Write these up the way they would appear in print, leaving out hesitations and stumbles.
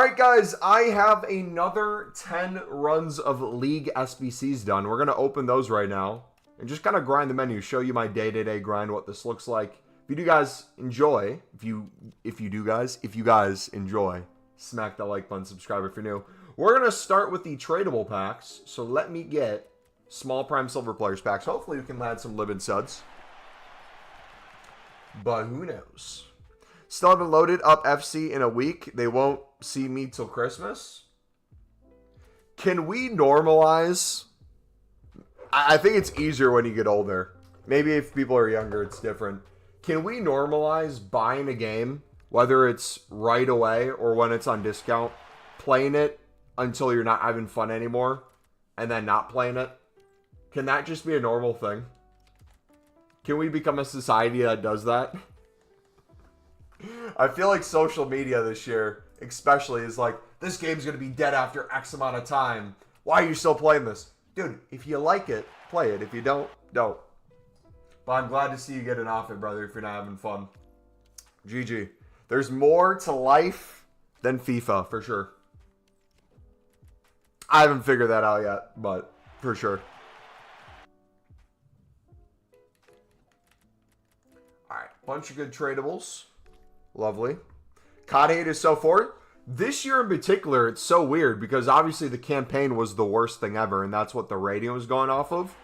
All right, guys, I have another 10 runs of League SBCs done. We're going to open those right now and just kind of grind the menu, show you my day-to-day grind, what this looks like. If you guys enjoy, if you guys enjoy, smack that like button, subscribe if you're new. We're going to start with the tradable packs, so let me get small prime silver players packs. Hopefully we can land some living suds, but who knows. Still haven't loaded up FC in a week. They won't see me till Christmas. Can we normalize? I think it's easier when you get older. Maybe if people are younger, it's different. Can we normalize buying a game, whether it's right away or when it's on discount, playing it until you're not having fun anymore, and then not playing it? Can that just be a normal thing? Can we become a society that does that? I feel like social media this year, especially, is like, this game's going to be dead after X amount of time. Why are you still playing this? Dude, if you like it, play it. If you don't, don't. But I'm glad to see you getting off it, brother, if you're not having fun. GG. There's more to life than FIFA, for sure. I haven't figured that out yet, but for sure. Alright, bunch of good tradables. Lovely. COD 8 is so forward. This year in particular, it's so weird because obviously the campaign was the worst thing ever, and that's what the rating was going off of.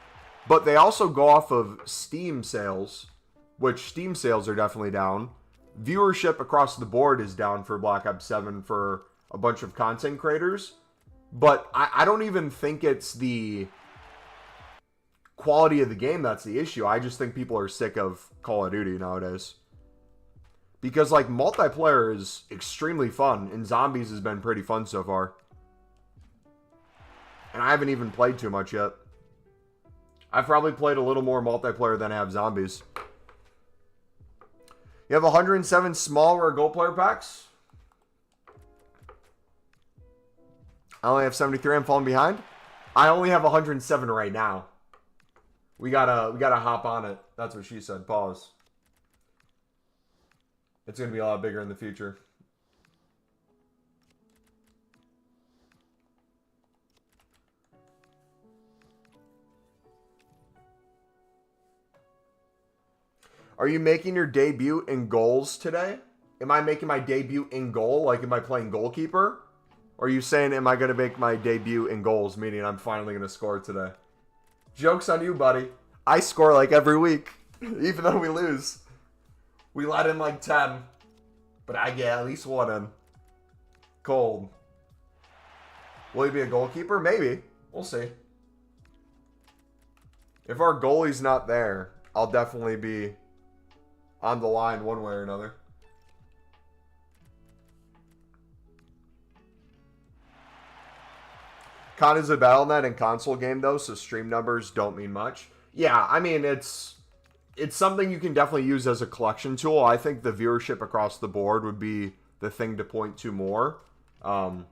But they also go off of Steam sales, which Steam sales are definitely down. Viewership across the board is down for Black Ops 7 for a bunch of content creators. But I don't even think it's the quality of the game that's the issue. I just think people are sick of Call of Duty nowadays. Because, like, multiplayer is extremely fun, and Zombies has been pretty fun so far. And I haven't even played too much yet. I've probably played a little more multiplayer than I have Zombies. You have 107 small rare gold player packs. I only have 73. I'm falling behind. I only have 107 right now. We gotta hop on it. That's what she said. Pause. It's going to be a lot bigger in the future. Are you making your debut in goals today? Am I making my debut in goal? Like, am I playing goalkeeper? Or are you saying, am I going to make my debut in goals, meaning I'm finally going to score today? Joke's on you, buddy. I score like every week, even though we lose. We let in like 10. But I get at least one in. Cold. Will he be a goalkeeper? Maybe. We'll see. If our goalie's not there, I'll definitely be on the line one way or another. COD is a BattleNet and console game, though, so stream numbers don't mean much. Yeah, I mean, it's something you can definitely use as a collection tool. I think the viewership across the board would be the thing to point to more. But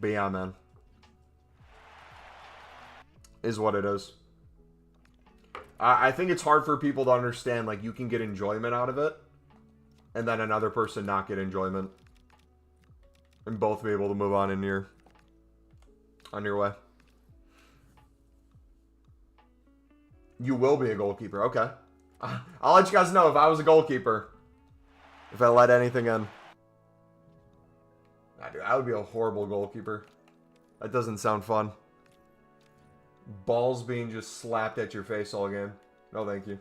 yeah, man. Is what it is. I think it's hard for people to understand, like, you can get enjoyment out of it, and then another person not get enjoyment. And both be able to move on on your way. You will be a goalkeeper. Okay. I'll let you guys know if I was a goalkeeper. If I let anything in. Nah, dude, I would be a horrible goalkeeper. That doesn't sound fun. Balls being just slapped at your face all game. No, thank you.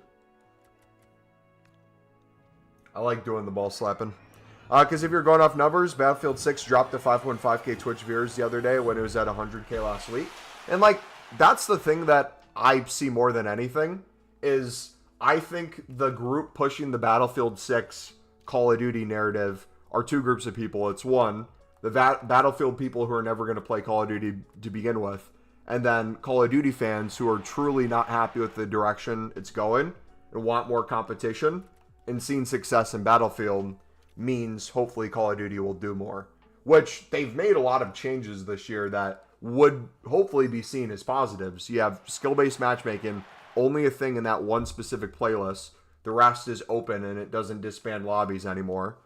I like doing the ball slapping. Because if you're going off numbers, Battlefield 6 dropped to 5.5k Twitch viewers the other day when it was at 100k last week. And, like, that's the thing that I see more than anything, is I think the group pushing the Battlefield 6 Call of Duty narrative are two groups of people. It's one, the Battlefield people who are never going to play Call of Duty to begin with, and then Call of Duty fans who are truly not happy with the direction it's going and want more competition, and seeing success in Battlefield means hopefully Call of Duty will do more. Which they've made a lot of changes this year that would hopefully be seen as positives. You have skill-based matchmaking, only a thing in that one specific playlist. The rest is open and it doesn't disband lobbies anymore.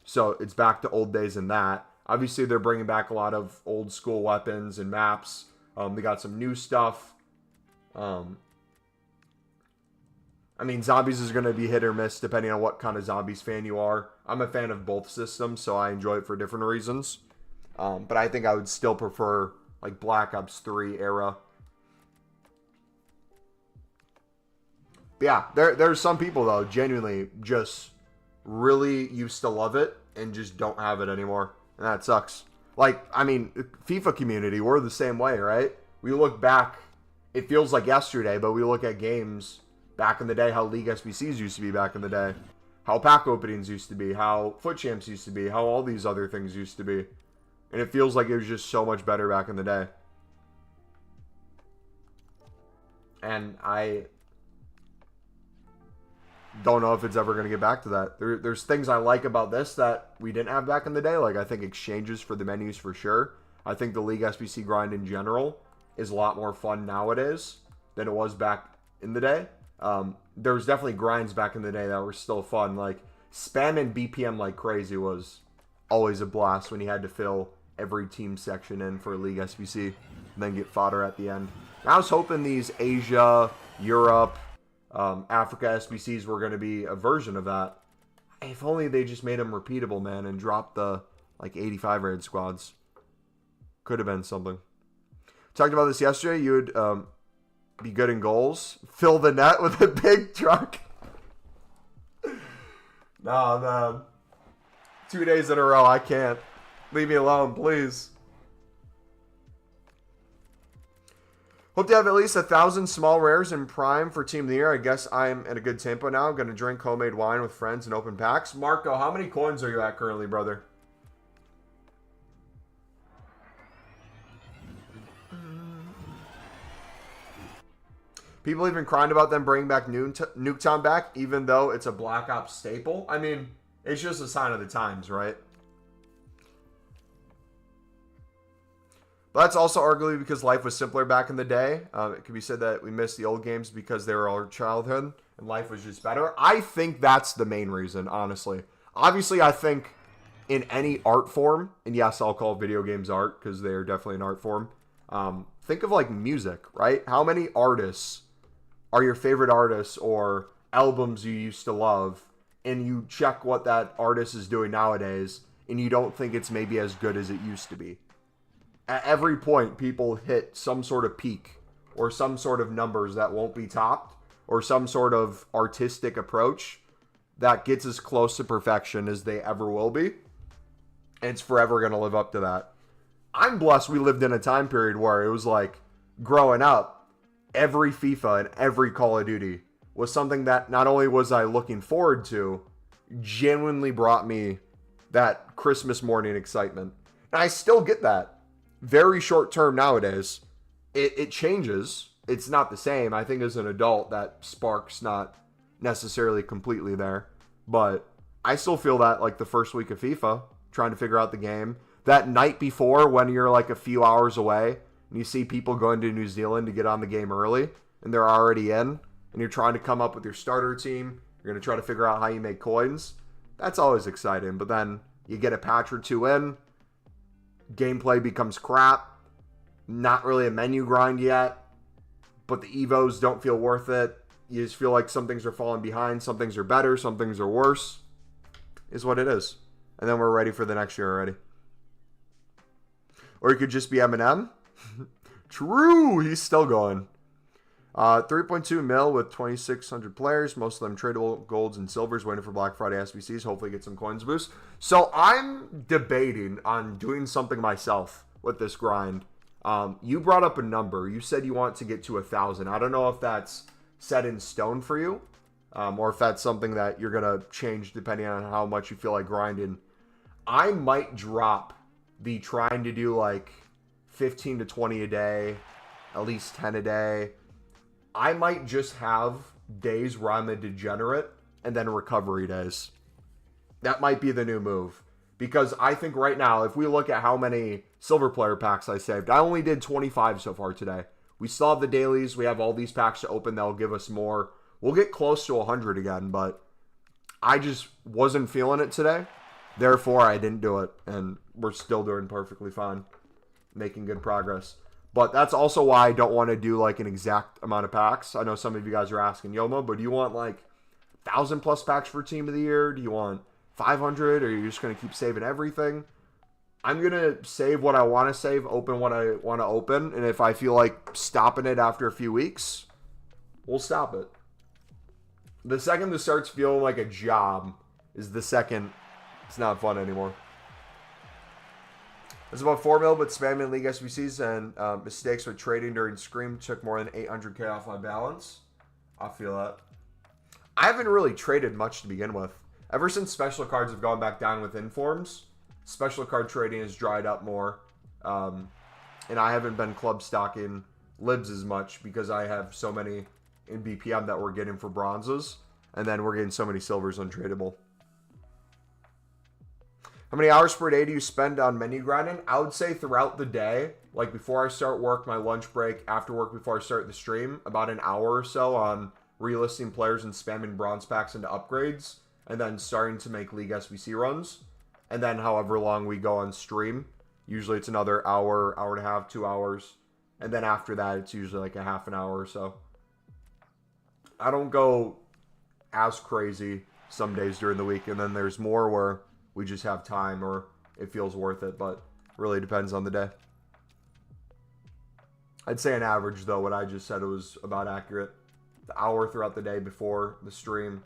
So it's back to old days in that. Obviously, they're bringing back a lot of old school weapons and maps. They got some new stuff. I mean, zombies is going to be hit or miss depending on what kind of zombies fan you are. I'm a fan of both systems, so I enjoy it for different reasons. But I think I would still prefer like Black Ops 3 era. But yeah, there's some people, though, genuinely just really used to love it and just don't have it anymore. And that sucks. Like, I mean, FIFA community, we're the same way, right? We look back, it feels like yesterday, but we look at games back in the day, how League SBCs used to be back in the day, how pack openings used to be, how FUT Champs used to be, how all these other things used to be. And it feels like it was just so much better back in the day. And I don't know if it's ever going to get back to that. There's things I like about this that we didn't have back in the day. Like, I think exchanges for the menus for sure. I think the League SBC grind in general is a lot more fun nowadays than it was back in the day. There was definitely grinds back in the day that were still fun. Like, spamming BPM like crazy was always a blast when you had to fill every team section in for League SBC and then get fodder at the end. And I was hoping these Asia, Europe, Africa SBCs were going to be a version of that. If only they just made them repeatable, man, and dropped the like 85 raid squads. Could have been something. Talked about this yesterday. You would be good in goals. Fill the net with a big truck. Nah, man. 2 days in a row. I can't. Leave me alone, please. Hope to have at least 1,000 small rares in Prime for Team of the Year. I guess I'm at a good tempo now. I'm going to drink homemade wine with friends and open packs. Marco, how many coins are you at currently, brother? People even crying about them bringing back Nuketown back, even though it's a Black Ops staple. I mean, it's just a sign of the times, right? But that's also arguably because life was simpler back in the day. It could be said that we missed the old games because they were our childhood and life was just better. I think that's the main reason, honestly. Obviously, I think in any art form, and yes, I'll call video games art because they are definitely an art form. Think of like music, right? How many artists are your favorite artists or albums you used to love, and you check what that artist is doing nowadays, and you don't think it's maybe as good as it used to be? At every point, people hit some sort of peak or some sort of numbers that won't be topped or some sort of artistic approach that gets as close to perfection as they ever will be. And it's forever going to live up to that. I'm blessed we lived in a time period where it was like growing up, every FIFA and every Call of Duty was something that not only was I looking forward to, genuinely brought me that Christmas morning excitement. And I still get that. Very short term nowadays. It changes. It's not the same. I think as an adult, that spark's not necessarily completely there. But I still feel that like the first week of FIFA, trying to figure out the game. That night before when you're like a few hours away and you see people going to New Zealand to get on the game early and they're already in and you're trying to come up with your starter team. You're going to try to figure out how you make coins. That's always exciting. But then you get a patch or two in. Gameplay becomes crap. Not really a menu grind yet. But the Evos don't feel worth it. You just feel like some things are falling behind. Some things are better. Some things are worse. Is what it is. And then we're ready for the next year already. Or it could just be Eminem. True. He's still going. 3.2 mil with 2,600 players. Most of them tradable golds and silvers. Waiting for Black Friday SBCs. Hopefully get some coins boost. So I'm debating on doing something myself with this grind. You brought up a number. You said you want to get to 1,000. I don't know if that's set in stone for you. Or if that's something that you're going to change depending on how much you feel like grinding. I might drop the trying to do like 15 to 20 a day. At least 10 a day. I might just have days where I'm a degenerate and then recovery days. That might be the new move. Because I think right now, if we look at how many silver player packs I saved, I only did 25 so far today. We still have the dailies. We have all these packs to open that'll give us more. We'll get close to 100 again, but I just wasn't feeling it today. Therefore, I didn't do it, and we're still doing perfectly fine, making good progress. But that's also why I don't want to do like an exact amount of packs. I know some of you guys are asking, Yomo, but do you want like 1,000 plus packs for Team of the Year? Do you want 500, or are you just going to keep saving everything? I'm going to save what I want to save, open what I want to open, and if I feel like stopping it after a few weeks, we'll stop it. The second this starts feeling like a job is the second it's not fun anymore. It's about 4 mil, but spamming League SBCs and mistakes with trading during Scream took more than 800k off my balance. I feel that. I haven't really traded much to begin with. Ever since special cards have gone back down with informs, special card trading has dried up more. And I haven't been club stocking libs as much because I have so many in BPM that we're getting for bronzes. And then we're getting so many silvers untradeable. How many hours per day do you spend on menu grinding? I would say throughout the day, like before I start work, my lunch break, after work before I start the stream, about an hour or so on relisting players and spamming bronze packs into upgrades, and then starting to make League SBC runs. And then however long we go on stream, usually it's another hour, hour and a half, 2 hours. And then after that, it's usually like a half an hour or so. I don't go as crazy some days during the week, and then there's more where we just have time or it feels worth it, but really depends on the day. I'd say an average, though, what I just said was about accurate. The hour throughout the day before the stream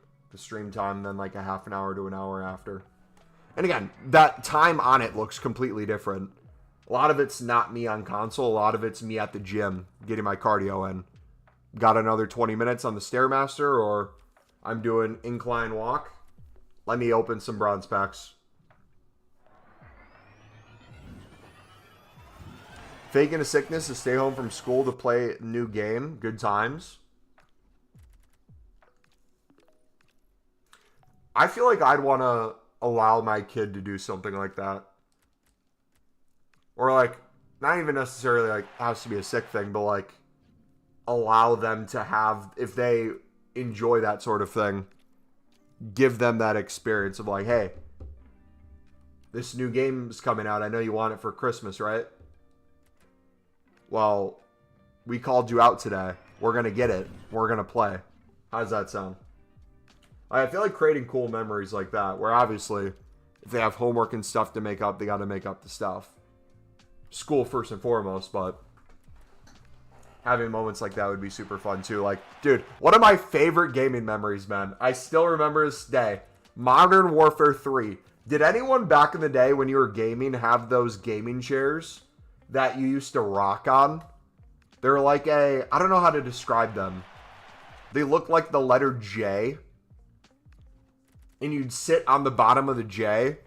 time, then like a half an hour to an hour after. And again, that time on it looks completely different. A lot of it's not me on console. A lot of it's me at the gym getting my cardio in. Got another 20 minutes on the Stairmaster, or I'm doing incline walk. Let me open some bronze packs. Faking a sickness to stay home from school to play a new game. Good times. I feel like I'd want to allow my kid to do something like that. Or like, not even necessarily like has to be a sick thing, but like allow them to have, if they enjoy that sort of thing, give them that experience of like, hey, this new game is coming out. I know you want it for Christmas, right? Well, we called you out today. We're going to get it. We're going to play. How does that sound? I feel like creating cool memories like that, where obviously, if they have homework and stuff to make up, they got to make up the stuff. School first and foremost, but having moments like that would be super fun too. Like, dude, one of my favorite gaming memories, man. I still remember this day. Modern Warfare 3. Did anyone back in the day when you were gaming have those gaming chairs that you used to rock on? They're like a, I don't know how to describe them. They look like the letter J. And you'd sit on the bottom of the J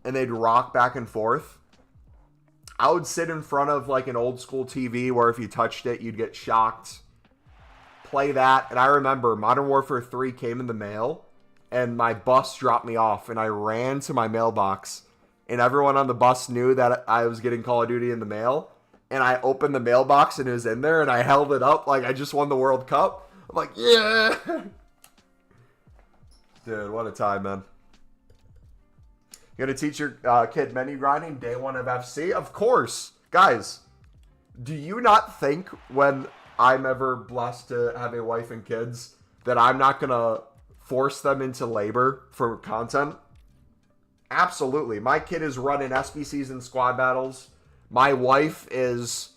and they'd rock back and forth. I would sit in front of like an old school TV where if you touched it, you'd get shocked. Play that. And I remember Modern Warfare 3 came in the mail and my bus dropped me off and I ran to my mailbox and everyone on the bus knew that I was getting Call of Duty in the mail. And I opened the mailbox and it was in there and I held it up like I just won the World Cup. I'm like, yeah. Dude, what a time, man. You gonna teach your kid menu grinding day one of FC? Of course. Guys, do you not think when I'm ever blessed to have a wife and kids that I'm not gonna force them into labor for content? Absolutely. My kid is running SBCs and squad battles. My wife is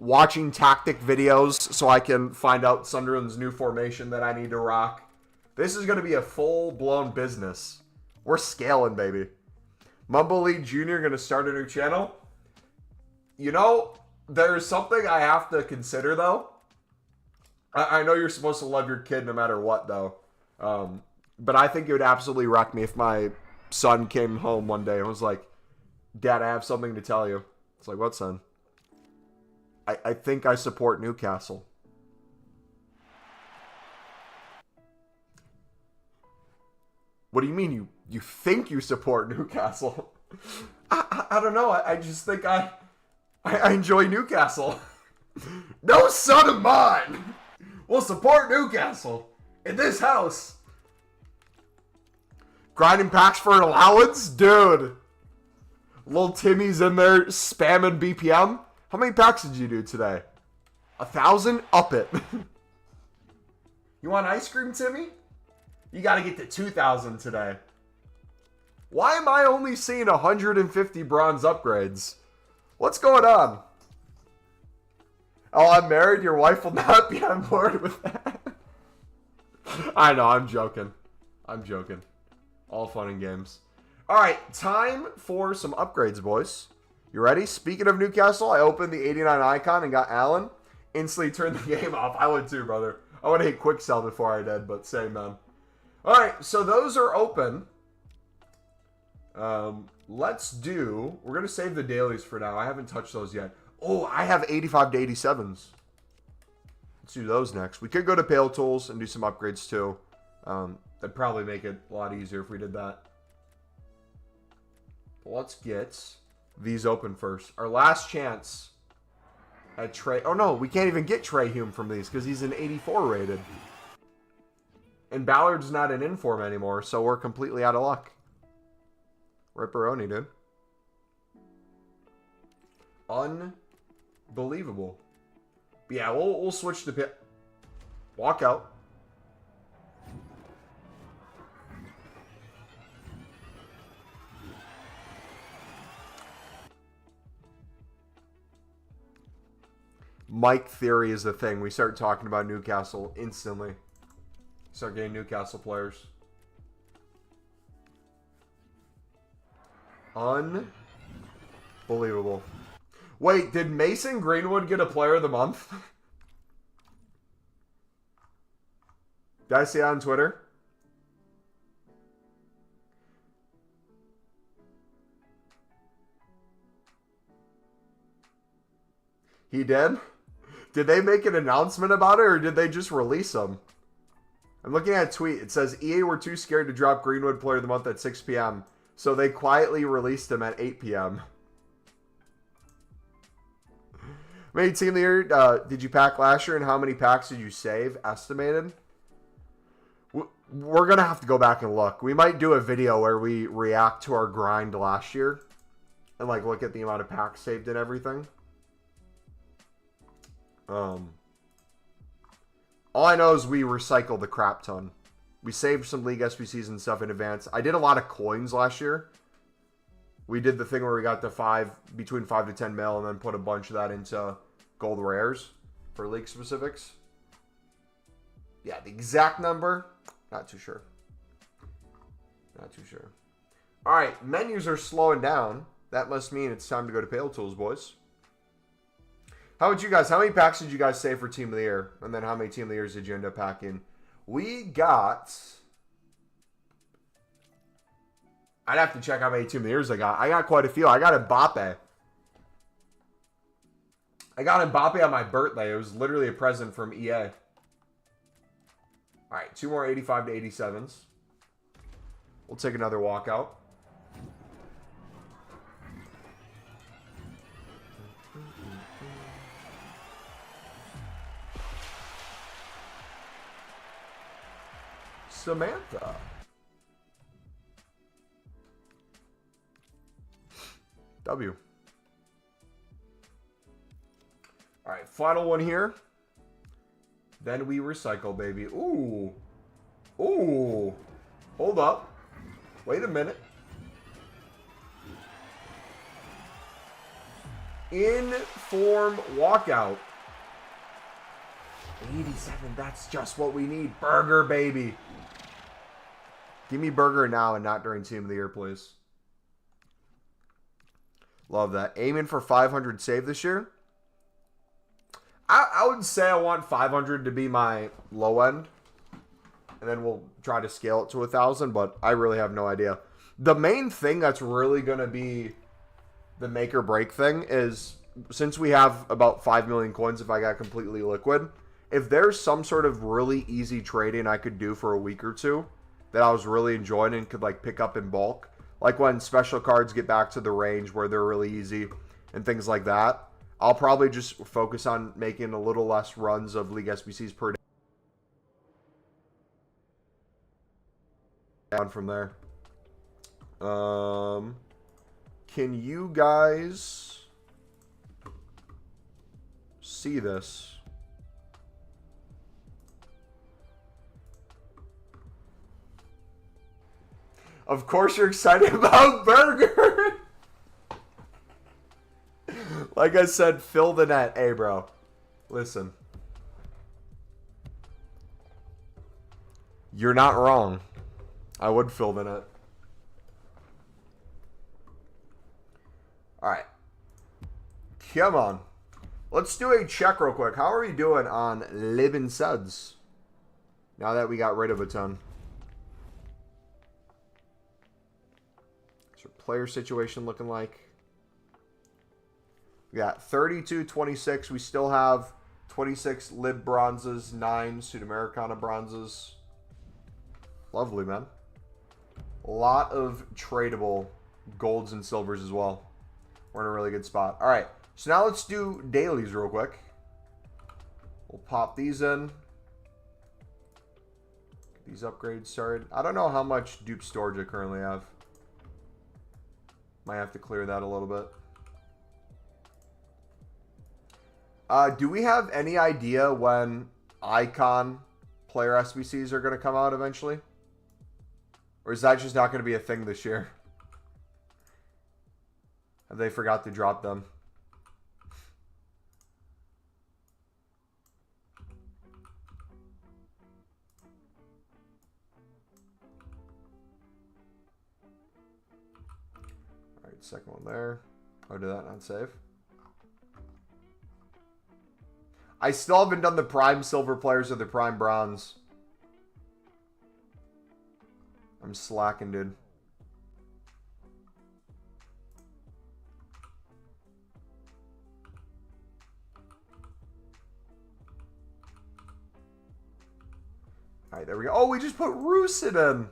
watching tactic videos so I can find out Sunderland's new formation that I need to rock. This is going to be a full-blown business. We're scaling, baby. MumboElite Jr. going to start a new channel. You know, there's something I have to consider, though. I know you're supposed to love your kid no matter what, though. But I think it would absolutely wreck me if my son came home one day and was like, Dad, I have something to tell you. It's like, what, son? I think I support Newcastle. What do you mean you think you support Newcastle? I don't know. I just think I enjoy Newcastle. No son of mine will support Newcastle in this house. Grinding packs for an allowance? Dude. Little Timmy's in there spamming BPM. How many packs did you do today? 1,000? Up it. You want ice cream, Timmy? You got to get to 2,000 today. Why am I only seeing 150 bronze upgrades? What's going on? Oh, I'm married. Your wife will not be on board with that. I know. I'm joking. I'm joking. All fun and games. All right. Time for some upgrades, boys. You ready? Speaking of Newcastle, I opened the 89 icon and got Allen. Instantly turned the game off. I would too, brother. I would have hit quick sell before I did, but same, man. All right. So those are open. Let's do... We're going to save the dailies for now. I haven't touched those yet. Oh, I have 85 to 87s. Let's do those next. We could go to Pale Tools and do some upgrades too. That'd probably make it a lot easier if we did that. Let's get these open first. Our last chance at Trey... Oh, no. We can't even get Trey Hume from these because he's an 84 rated. And Ballard's not an inform anymore, so we're completely out of luck. Ripperoni, dude. Unbelievable. But yeah, we'll switch to pit. Walk out. Mike theory is the thing. We start talking about Newcastle instantly. Start getting Newcastle players. Unbelievable. Wait, did Mason Greenwood get a player of the month? Did I see it on Twitter? He did? Did they make an announcement about it or did they just release him? I'm looking at a tweet. It says EA were too scared to drop Greenwood player of the month at 6 p.m. So they quietly released him at 8 p.m. How many team of the year did you pack last year and how many packs did you save? Estimated? We're going to have to go back and look. We might do a video where we react to our grind last year. And like look at the amount of packs saved and everything. All I know is we recycled the crap ton. We saved some League SBCs and stuff in advance. I did a lot of coins last year. We did the thing where we got the between 5 to 10 mil and then put a bunch of that into gold rares for league specifics. Yeah, the exact number, not too sure. Not too sure. All right, menus are slowing down. That must mean it's time to go to Pale Tools, boys. How about you guys? How many packs did you guys save for Team of the Year? And then how many Team of the Years did you end up packing? We got... I'd have to check how many Team of the Years I got. I got quite a few. I got Mbappe. I got Mbappe on my birthday. It was literally a present from EA. All right, 2 more 85 to 87s. We'll take another walkout. Samantha. W. All right, final one here. Then we recycle, baby. Ooh. Ooh. Hold up. Wait a minute. Inform walkout. 87. That's just what we need. Burger, baby. Give me Burger now and not during Team of the Year, please. Love that. Aiming for 500 save this year. I would say I want 500 to be my low end. And then we'll try to scale it to 1,000, but I really have no idea. The main thing that's really going to be the make or break thing is, since we have about 5 million coins if I got completely liquid, if there's some sort of really easy trading I could do for a week or two that I was really enjoying and could like pick up in bulk, like when special cards get back to the range where they're really easy and things like that, I'll probably just focus on making a little less runs of League SBCs per day. On from there. Can you guys see this? Of course you're excited about Burger. Like I said, fill the net. Hey, bro. Listen. You're not wrong. I would fill the net. Alright. Come on. Let's do a check real quick. How are we doing on Living Suds? Now that we got rid of a ton. What's our player situation looking like? We got 32-26. We still have 26 Lib bronzes, 9 Sudamericana bronzes. Lovely, man. A lot of tradable golds and silvers as well. We're in a really good spot. All right, so now let's do dailies real quick. We'll pop these in. Get these upgrades started. I don't know how much dupe storage I currently have. Might have to clear that a little bit. Do we have any idea when Icon player SBCs are going to come out eventually? Or is that just not going to be a thing this year? Have they forgot to drop them? Alright, second one there. Oh, did that not save? I still haven't done the prime silver players or the prime bronze. I'm slacking, dude. Alright, there we go. Oh, we just put Rusin in.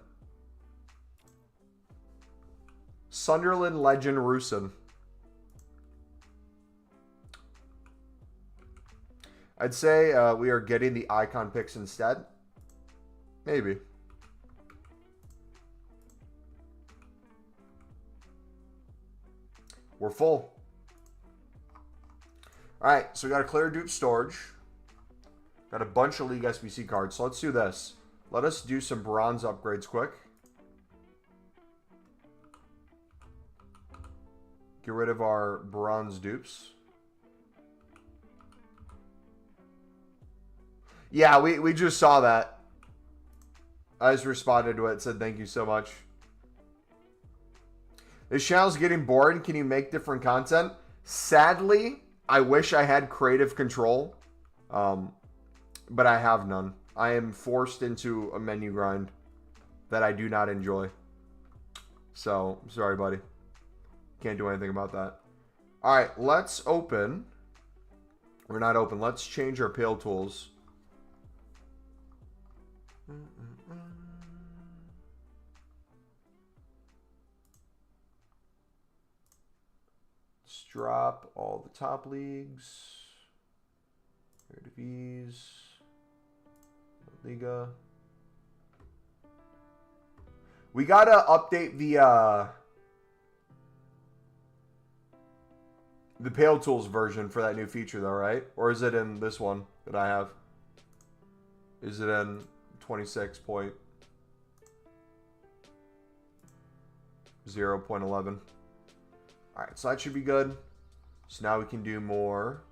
Sunderland legend Rusin. I'd say we are getting the icon picks instead. Maybe. We're full. Alright, so we got a clear dupe storage. Got a bunch of League SBC cards. So let's do this. Let us do some bronze upgrades quick. Get rid of our bronze dupes. Yeah, we just saw that. I just responded to it. Said thank you so much. This channel's getting bored. Can you make different content? Sadly, I wish I had creative control. But I have none. I am forced into a menu grind that I do not enjoy. So, sorry, buddy. Can't do anything about that. Alright, let's open. We're not open. Let's change our pale tools. Let's drop all the top leagues. Eredivisie. Liga. We gotta update the Pale Tools version for that new feature though, right? Or is it in this one that I have? Is it in 26.0.11? Alright, so that should be good. So now we can do more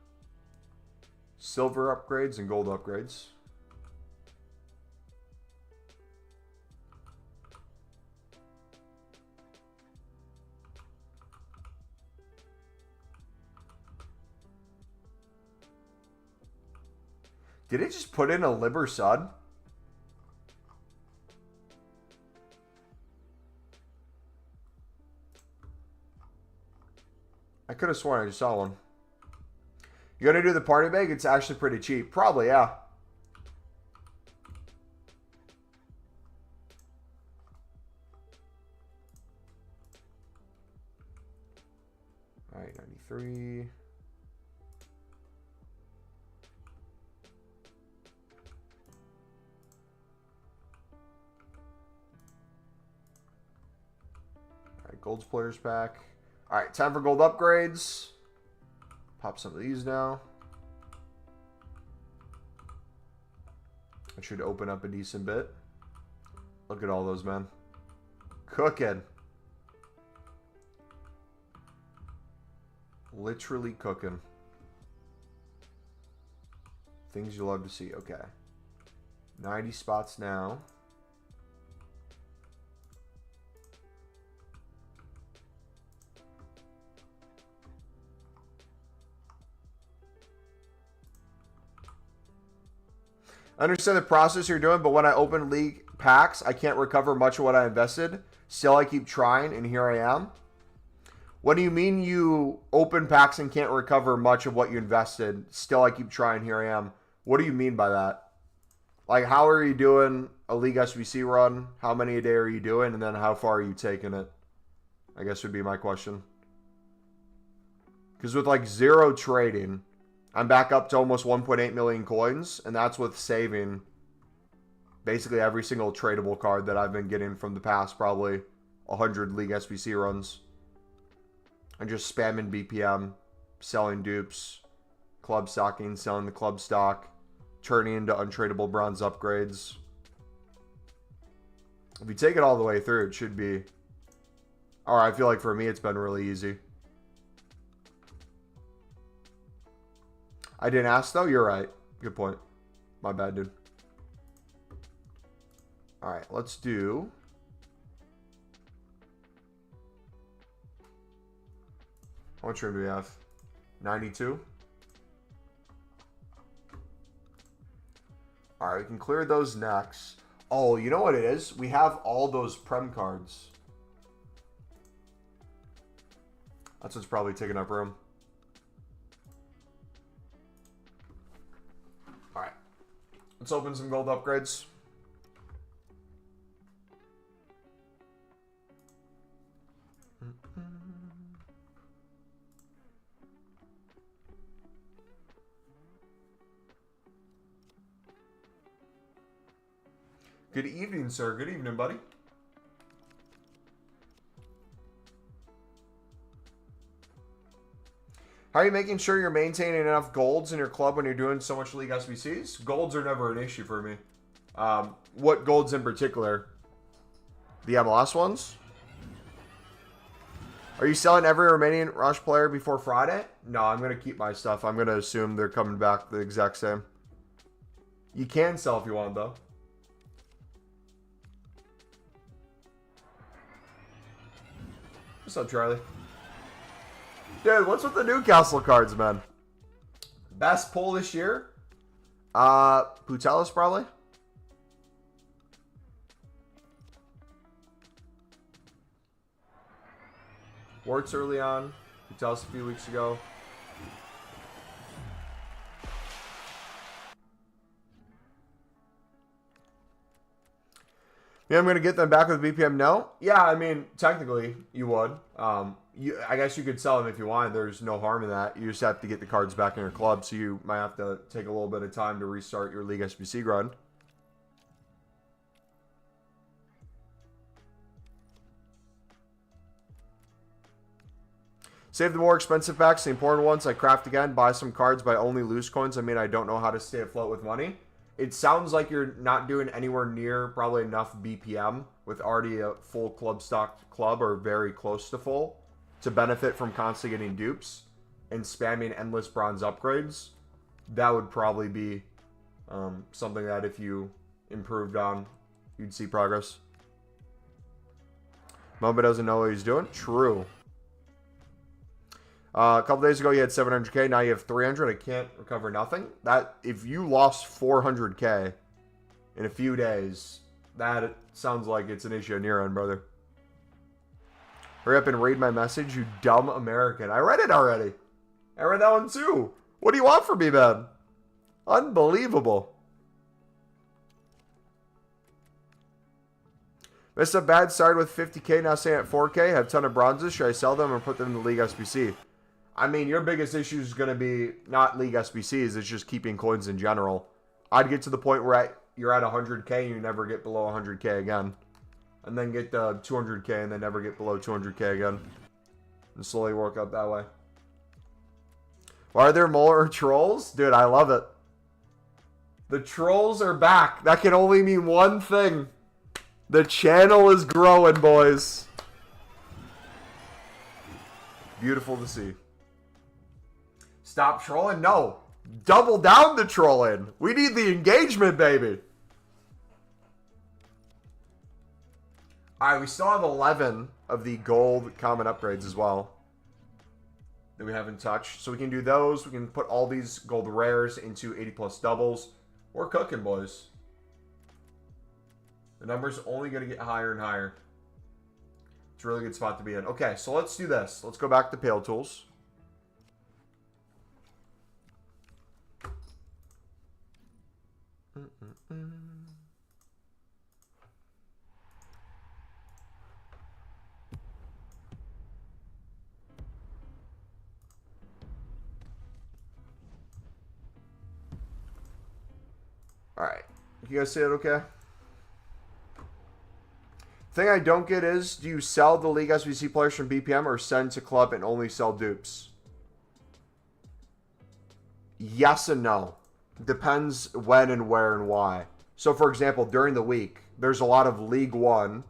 silver upgrades and gold upgrades. Did it just put in a liver sud? I could have sworn I just saw one. You gonna do the party bag? It's actually pretty cheap. Probably, yeah. Alright, 93. Gold's Players Pack. All right, time for gold upgrades. Pop some of these now. It should open up a decent bit. Look at all those, man. Cooking. Literally cooking. Things you love to see. Okay. 90 spots now. I understand the process you're doing, but when I open league packs, I can't recover much of what I invested. Still, I keep trying, and here I am. What do you mean you open packs and can't recover much of what you invested? Still, I keep trying, here I am. What do you mean by that? Like, how are you doing a League SBC run? How many a day are you doing? And then how far are you taking it? I guess would be my question. Because with like 0 trading, I'm back up to almost 1.8 million coins. And that's with saving basically every single tradable card that I've been getting from the past probably 100 League SBC runs. And just spamming BPM, selling dupes, club stocking, selling the club stock, turning into untradeable bronze upgrades. If you take it all the way through, it should be... Alright, I feel like for me it's been really easy. I didn't ask though? You're right. Good point. My bad, dude. Alright, let's do... How much room do we have? 92? Alright, we can clear those next. Oh, you know what it is? We have all those Prem cards. That's what's probably taking up room. Alright. Let's open some gold upgrades. Good evening, sir. Good evening, buddy. How are you making sure you're maintaining enough golds in your club when you're doing so much League SBCs? Golds are never an issue for me. What golds in particular? The MLS ones? Are you selling every remaining Rush player before Friday? No, I'm going to keep my stuff. I'm going to assume they're coming back the exact same. You can sell if you want, though. What's up, Charlie? Dude, what's with the Newcastle cards, man? Best pull this year? Putelis, probably. Warts early on. Putelis a few weeks ago. Yeah, I'm going to get them back with BPM. No? Yeah, I mean, technically, you would. I guess you could sell them if you wanted. There's no harm in that. You just have to get the cards back in your club, so you might have to take a little bit of time to restart your League SBC grind. Save the more expensive packs, the important ones. I craft again, buy some cards, buy only loose coins. I mean, I don't know how to stay afloat with money. It sounds like you're not doing anywhere near probably enough BPM with already a full club stocked club or very close to full to benefit from constantly getting dupes and spamming endless bronze upgrades. That would probably be something that if you improved on, you'd see progress. Mumbo doesn't know what he's doing. True. A couple days ago, you had 700K. Now you have 300. I can't recover nothing. That if you lost 400K in a few days, that sounds like it's an issue on your end, brother. Hurry up and read my message, you dumb American. I read it already. I read that one too. What do you want from me, man? Unbelievable. Missed a bad start with 50K. Now staying at 4K. Have a ton of bronzes. Should I sell them or put them in the League SBC? I mean, your biggest issue is going to be not League SBCs. It's just keeping coins in general. I'd get to the point where you're at 100K and you never get below 100K again. and then get to 200k and then never get below 200k again. And slowly work up that way. Why are there more trolls? Dude, I love it. The trolls are back. That can only mean one thing. The channel is growing, boys. Beautiful to see. Stop trolling? No. Double down the trolling. We need the engagement, baby. Alright, we still have 11 of the gold common upgrades as well that we haven't touched. So we can do those. We can put all these gold rares into 80 plus doubles. We're cooking, boys. The number's only going to get higher and higher. It's a really good spot to be in. Okay, so let's do this. Let's go back to Pale Tools. Alright. You guys see it okay? Thing I don't get is, do you sell the League SBC players from BPM or send to club and only sell dupes? Yes and no. Depends when and where and why. So, for example, during the week, there's a lot of League One,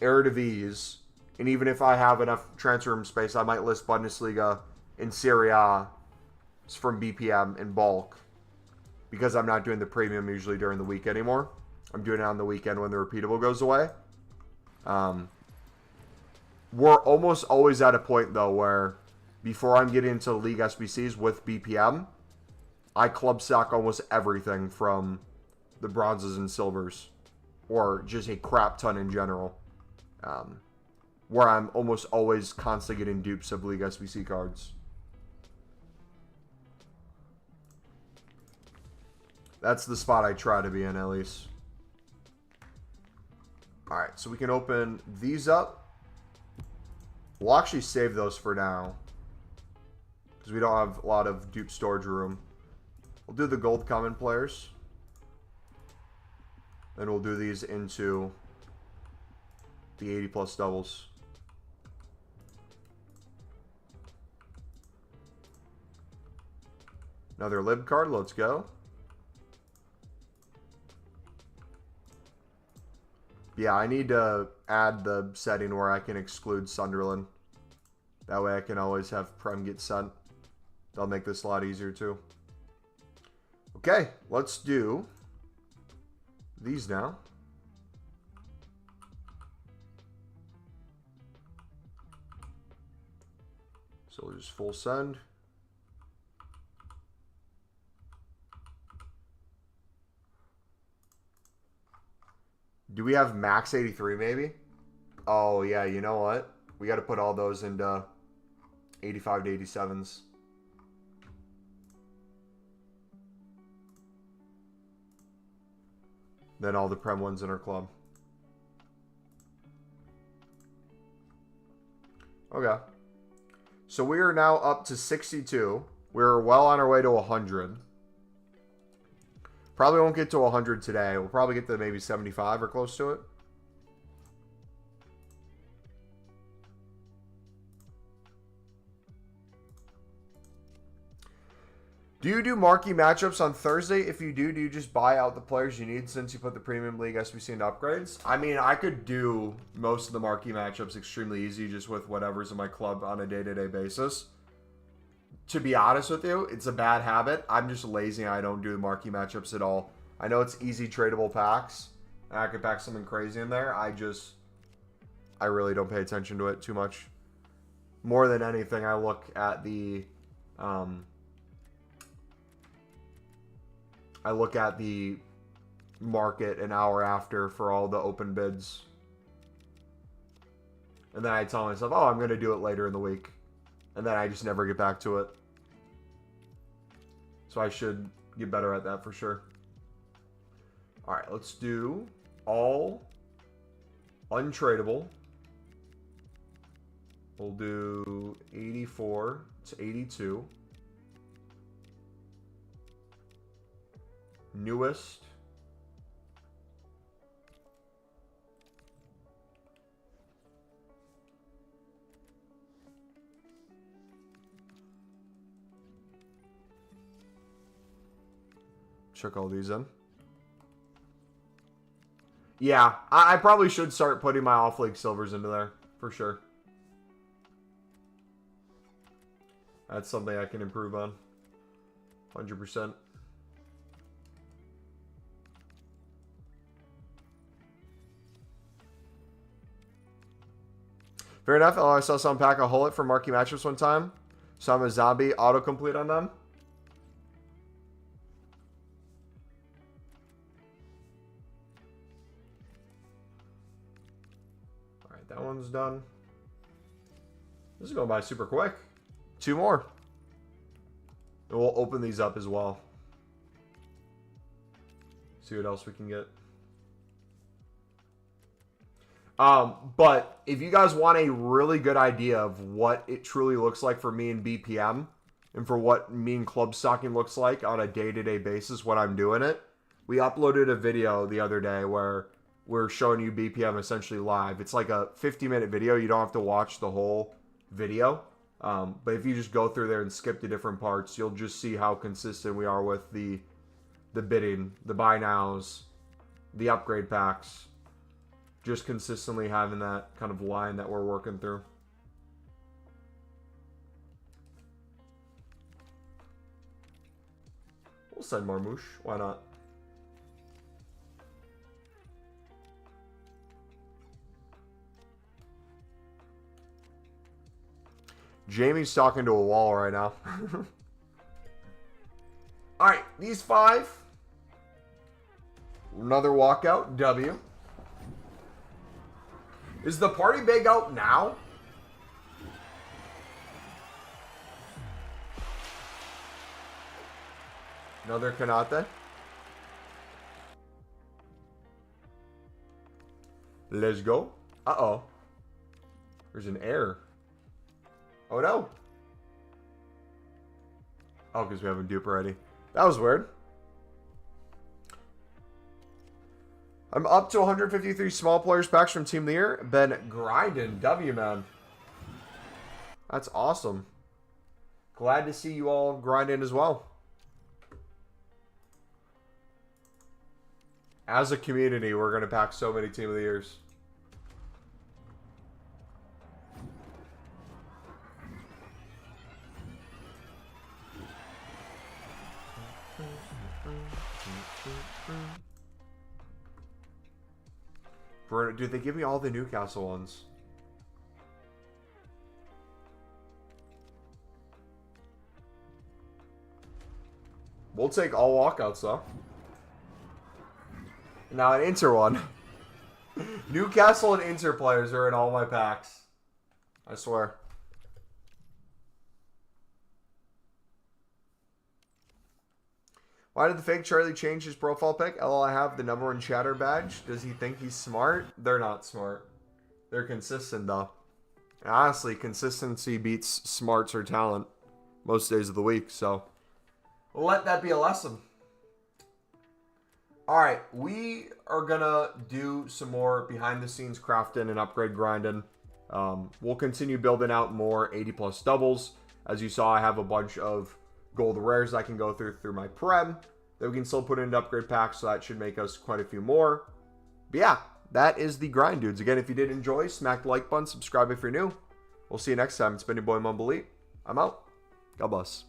Eredivisie, and even if I have enough transfer room space, I might list Bundesliga and Serie A from BPM in bulk. Because I'm not doing the premium usually during the week anymore. I'm doing it on the weekend when the repeatable goes away. We're almost always at a point, though, where before I'm getting into League SBCs with BPM, I club stack almost everything from the bronzes and silvers. Or just a crap ton in general. Where I'm almost always constantly getting dupes of League SBC cards. That's the spot I try to be in, at least. Alright, so we can open these up. We'll actually save those for now. Because we don't have a lot of dupe storage room. We'll do the gold common players. Then we'll do these into the 80 plus doubles. Another lib card, let's go. Yeah, I need to add the setting where I can exclude Sunderland. That way I can always have Prem get sent. That'll make this a lot easier too. Okay, let's do these now. So we'll just full send. Do we have max 83 maybe? Oh yeah, you know what? We got to put all those into 85 to 87s. Then all the Prem ones in our club. Okay. So we are now up to 62. We're well on our way to 100. Probably won't get to 100 today. We'll probably get to maybe 75 or close to it. Do you do marquee matchups on Thursday? If you do you just buy out the players you need since you put the Premium League SBC into upgrades? I mean, I could do most of the marquee matchups extremely easy just with whatever's in my club on a day-to-day basis. To be honest with you, it's a bad habit. I'm just lazy and I don't do marquee matchups at all. I know it's easy tradable packs, and I could pack something crazy in there. I really don't pay attention to it too much. More than anything, I look at the market an hour after for all the open bids. And then I tell myself, oh, I'm going to do it later in the week. And then I just never get back to it. So I should get better at that for sure. All right, let's do all untradeable. We'll do 84 to 82. Newest. Check all these in. Yeah, I probably should start putting my off-league silvers into there, for sure. That's something I can improve on. 100%. Fair enough. Oh, I saw some pack a Hullet for marquee matchups one time. So I'm a zombie autocomplete on them. Alright, that one's done. This is going by super quick. 2 more. And we'll open these up as well. See what else we can get. But if you guys want a really good idea of what it truly looks like for me in BPM and for what me and club stocking looks like on a day-to-day basis when I'm doing it, we uploaded a video the other day where we're showing you BPM essentially live. It's like a 50-minute video. You don't have to watch the whole video. But if you just go through there and skip the different parts, you'll just see how consistent we are with the bidding, the buy nows, the upgrade packs. Just consistently having that kind of line that we're working through. We'll send Marmouche. Why not? Jamie's talking to a wall right now. Alright, these 5. Another walkout. W. Is the party bag out now? Another Kanate. Let's go. Uh-oh. There's an error. Oh, no. Oh, because we have a dupe already. That was weird. I'm up to 153 small players packs from Team of the Year. Been grinding. W, man. That's awesome. Glad to see you all grinding as well. As a community, we're going to pack so many Team of the Years. Dude, they give me all the Newcastle ones. We'll take all walkouts, though. Now an Inter one. Newcastle and Inter players are in all my packs. I swear. Why did the fake Charlie change his profile pic? LL, I have the #1 chatter badge. Does he think he's smart? They're not smart. They're consistent, though. And honestly, consistency beats smarts or talent most days of the week. So, let that be a lesson. Alright, we are going to do some more behind-the-scenes crafting and upgrade grinding. We'll continue building out more 80-plus doubles. As you saw, I have a bunch of gold rares I can go through my Prem that we can still put into upgrade packs, so that should make us quite a few more. But yeah, that is the grind, dudes. Again, if you did enjoy, smack the like button, subscribe if you're new. We'll see you next time. It's been your boy MumboElite. I'm out. God bless.